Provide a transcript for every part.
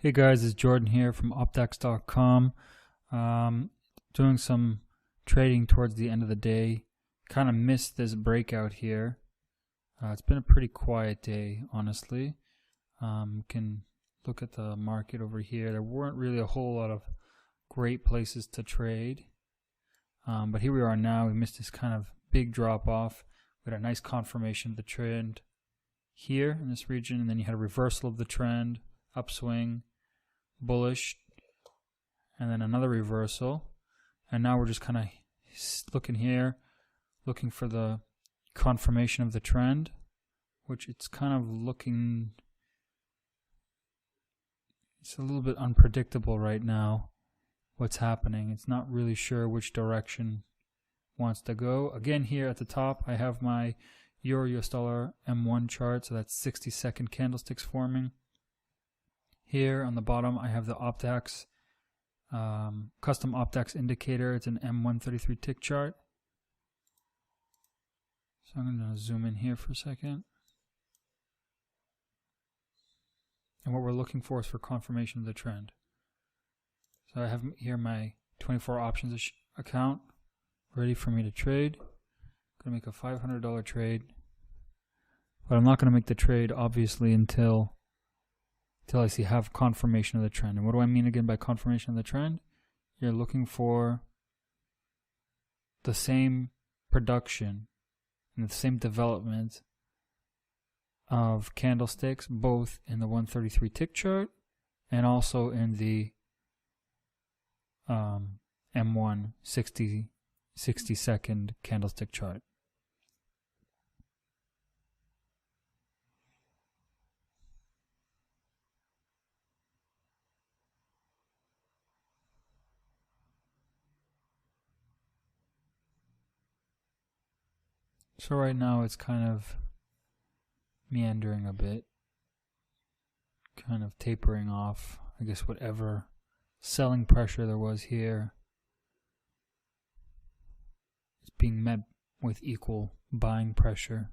Hey guys, it's Jordan here from opdex.com. Doing some trading towards the end of the day. Kind of missed this breakout here. It's been a pretty quiet day, honestly. Can look at the market over here. There weren't really a whole lot of great places to trade. But here we are now. We missed this kind of big drop off. We had a nice confirmation of the trend here in this region, and then you had a reversal of the trend, upswing, bullish, and then another reversal. And now we're just kind of looking here, looking for the confirmation of the trend, which it's kind of looking, it's a little bit unpredictable right now what's happening. It's not really sure which direction it wants to go. Again, here at the top I have my Euro US dollar M1 chart, so that's 60-second candlesticks forming. Here on the bottom I have the Opdex custom Opdex indicator. It's an M133 tick chart. So I'm going to zoom in here for a second. And what we're looking for is for confirmation of the trend. So I have here my 24Options account ready for me to trade. I'm going to make a $500 trade. But I'm not going to make the trade obviously until I have confirmation of the trend. And what do I mean again by confirmation of the trend? You're looking for the same production and the same development of candlesticks, both in the 133 tick chart and also in the M1 60-second candlestick chart. So right now it's kind of meandering a bit, kind of tapering off. I guess whatever selling pressure there was here is being met with equal buying pressure.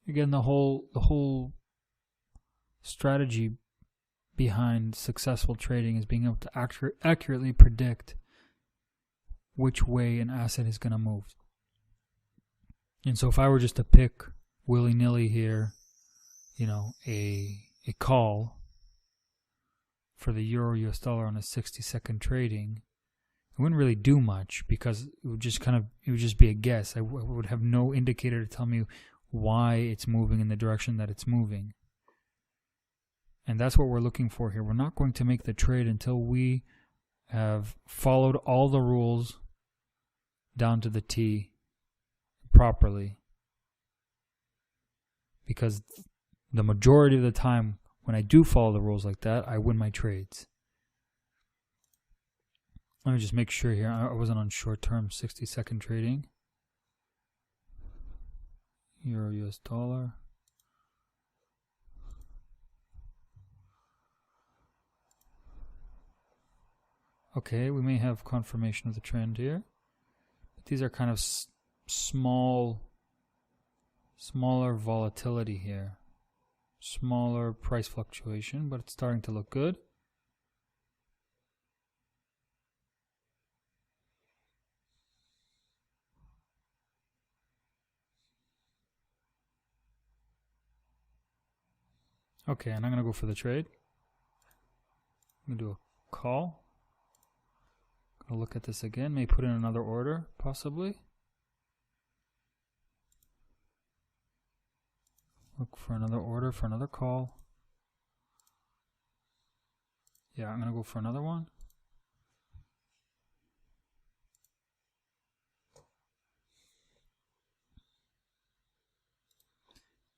Again, the whole strategy behind successful trading is being able to accurately predict which way an asset is going to move. And so if I were just to pick willy-nilly here, you know, a call for the Euro US dollar on a 60-second trading, it wouldn't really do much because it would just be a guess. I would have no indicator to tell me why it's moving in the direction that it's moving. And that's what we're looking for here. We're not going to make the trade until we have followed all the rules down to the T properly. Because the majority of the time when I do follow the rules like that, I win my trades. Let me just make sure here I wasn't on short-term 60-second trading. Euro US dollar. Okay, we may have confirmation of the trend here. But these are kind of smaller volatility here. Smaller price fluctuation, but it's starting to look good. Okay, and I'm going to go for the trade. I'm going to do a call. I'll look at this again, may put in another order, possibly. Look for another order, for another call. Yeah, I'm going to go for another one.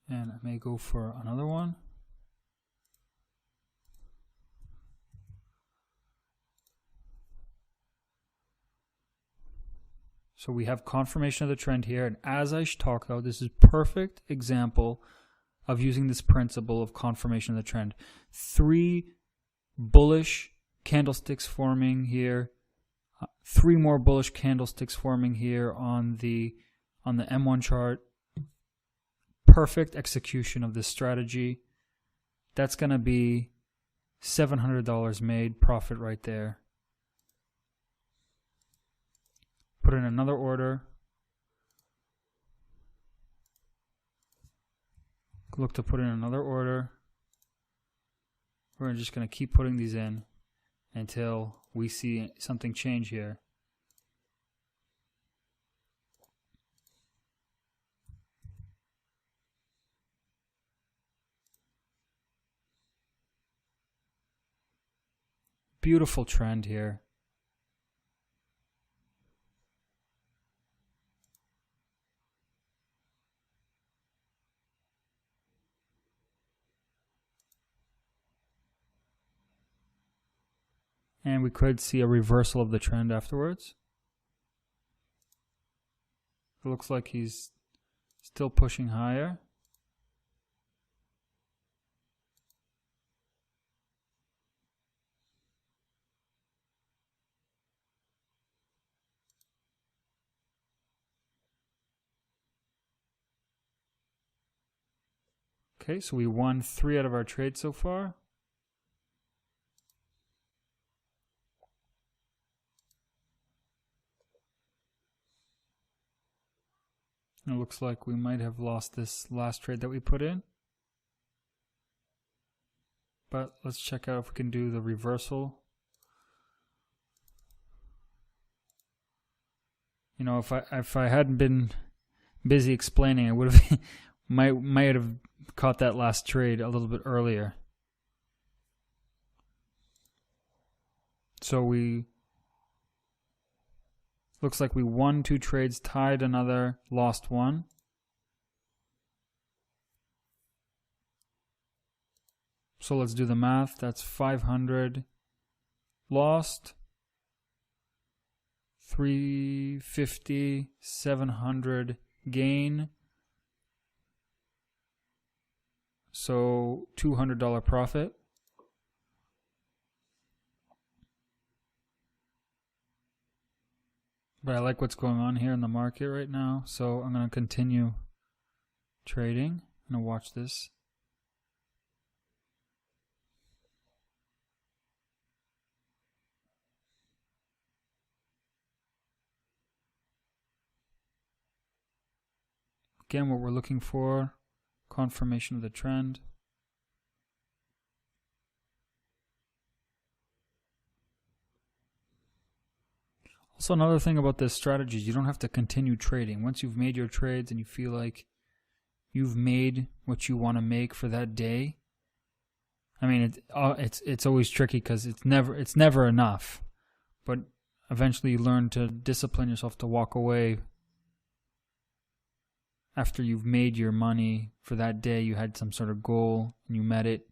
And I may go for another one. So we have confirmation of the trend here, and as I talked about, this is a perfect example of using this principle of confirmation of the trend. 3 bullish candlesticks forming here, 3 more bullish candlesticks forming here on the on the M1 chart. Perfect execution of this strategy. That's going to be $700 made profit right there. Put in another order. Look to put in another order. We're just going to keep putting these in until we see something change here. Beautiful trend here. And we could see a reversal of the trend afterwards. It looks like he's still pushing higher. Okay, so we won 3 out of our trades so far. It looks like we might have lost this last trade that we put in. But let's check out if we can do the reversal. You know, if I hadn't been busy explaining, I would have might have caught that last trade a little bit earlier. So looks like we won 2 trades, tied another, lost 1. So let's do the math. That's 500 lost, 350, 700 gain. So $200 profit. But I like what's going on here in the market right now, so I'm going to continue trading. I'm going to watch this. Again, what we're looking for, confirmation of the trend. Also, another thing about this strategy is you don't have to continue trading. Once you've made your trades and you feel like you've made what you want to make for that day, I mean, it's always tricky because it's never enough. But eventually, you learn to discipline yourself to walk away after you've made your money for that day. You had some sort of goal and you met it.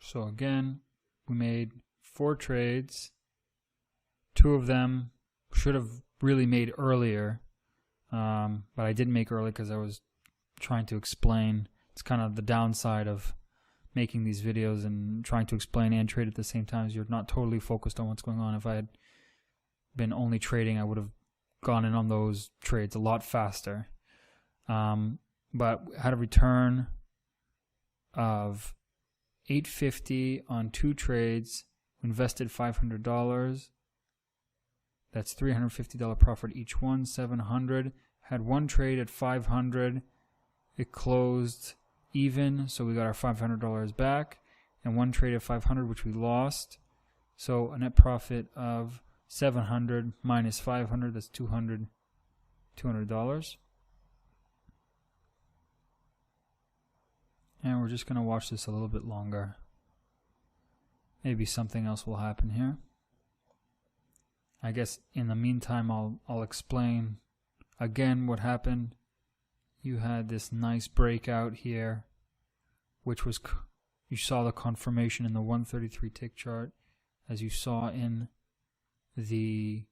So again, we made 4 trades. 2 of them should have really made earlier, but I didn't make early because I was trying to explain. It's kind of the downside of making these videos and trying to explain and trade at the same time. Is you're not totally focused on what's going on. If I had been only trading, I would have gone in on those trades a lot faster. But had a return of $850 on 2 trades. Invested $500. That's $350 profit each one. $700. Had 1 trade at $500. It closed even, so we got our $500 back. And 1 trade at $500, which we lost. So a net profit of $700 minus $500. That's $200. And we're just going to watch this a little bit longer. Maybe something else will happen here. I guess in the meantime, I'll explain again what happened. You had this nice breakout here, which was, you saw the confirmation in the 133 tick chart as you saw in the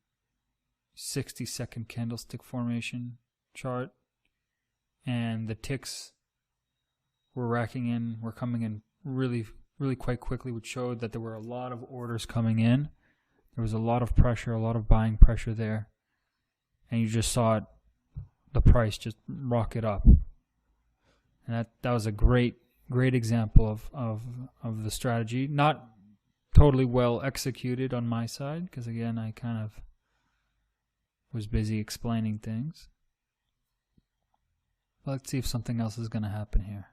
60-second candlestick formation chart, and the ticks were coming in really quite quickly, which showed that there were a lot of orders coming in. There was a lot of pressure, a lot of buying pressure there, and you just saw the price just rocket up. And that was a great example of the strategy. Not totally well executed on my side, because again, I kind of was busy explaining things. But let's see if something else is going to happen here.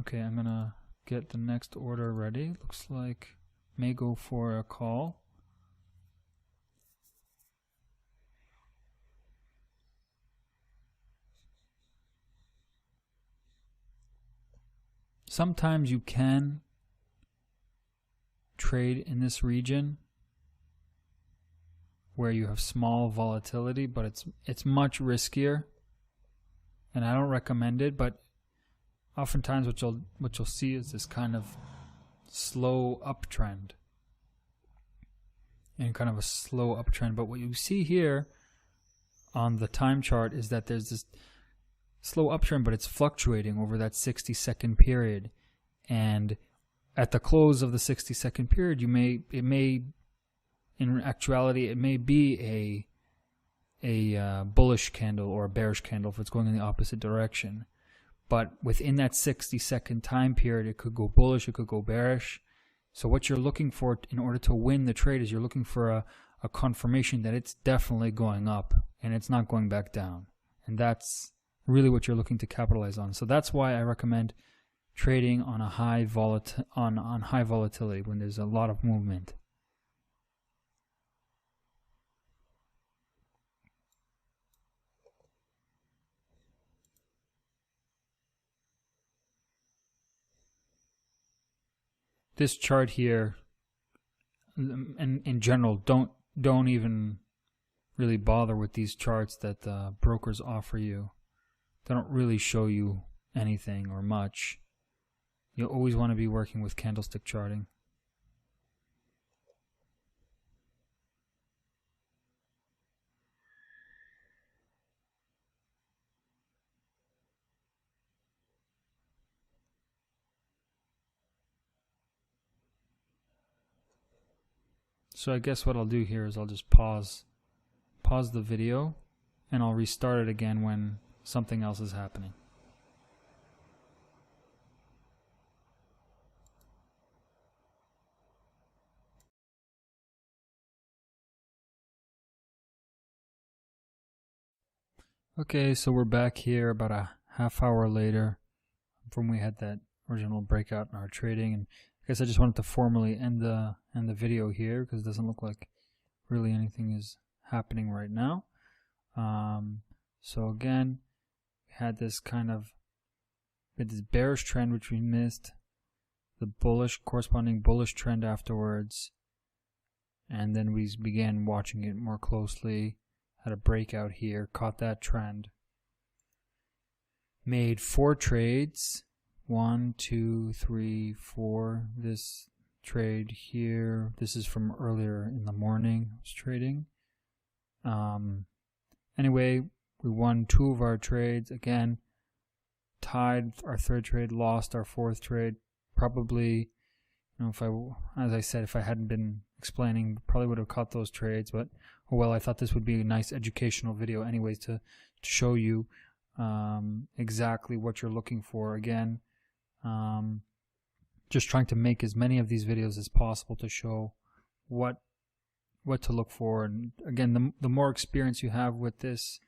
Okay, I'm going to get the next order ready. Looks like may go for a call. Sometimes you can trade in this region where you have small volatility, but it's much riskier, and I don't recommend it. But oftentimes what you'll see is this kind of slow uptrend, and kind of a slow uptrend. But what you see here on the time chart is that there's this slow uptrend, but it's fluctuating over that 60-second period. And at the close of the 60-second period, in actuality, it may be a bullish candle or a bearish candle if it's going in the opposite direction. But within that 60-second time period, it could go bullish, it could go bearish. So what you're looking for in order to win the trade is you're looking for a confirmation that it's definitely going up and it's not going back down. And that's really what you're looking to capitalize on. So that's why I recommend trading on a high volatility when there's a lot of movement. This chart here, and in general, don't even really bother with these charts that the brokers offer you. They don't really show you anything or much. You always want to be working with candlestick charting. So I guess what I'll do here is I'll just pause the video, and I'll restart it again when something else is happening. Okay, so we're back here about a half hour later from when we had that original breakout in our trading, and I guess I just wanted to formally end the video here because it doesn't look like really anything is happening right now. So again, we had this bearish trend which we missed, the corresponding bullish trend afterwards, and then we began watching it more closely. Had a breakout here, caught that trend, made 4 trades. 1, 2, 3, 4. This trade here, this is from earlier in the morning. I was trading. Anyway, we won 2 of our trades. Again, tied our 3rd trade, lost our 4th trade. Probably, as I said, if I hadn't been explaining, probably would have caught those trades. But oh well, I thought this would be a nice educational video, anyways, to show you exactly what you're looking for. Again, just trying to make as many of these videos as possible to show what to look for. And again, the more experience you have with this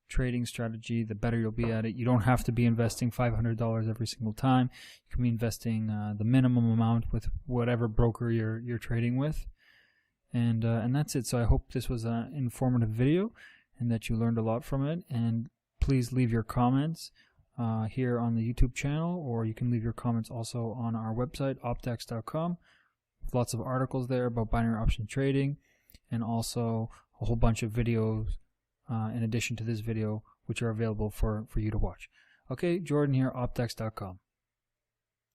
trading strategy, the better you'll be at it. You don't have to be investing $500 every single time. You can be investing the minimum amount with whatever broker you're trading with. And that's it. So I hope this was an informative video and that you learned a lot from it. And please leave your comments here on the YouTube channel, or you can leave your comments also on our website, opdex.com. Lots of articles there about binary option trading, and also a whole bunch of videos in addition to this video, which are available for you to watch. Okay, Jordan here, opdex.com.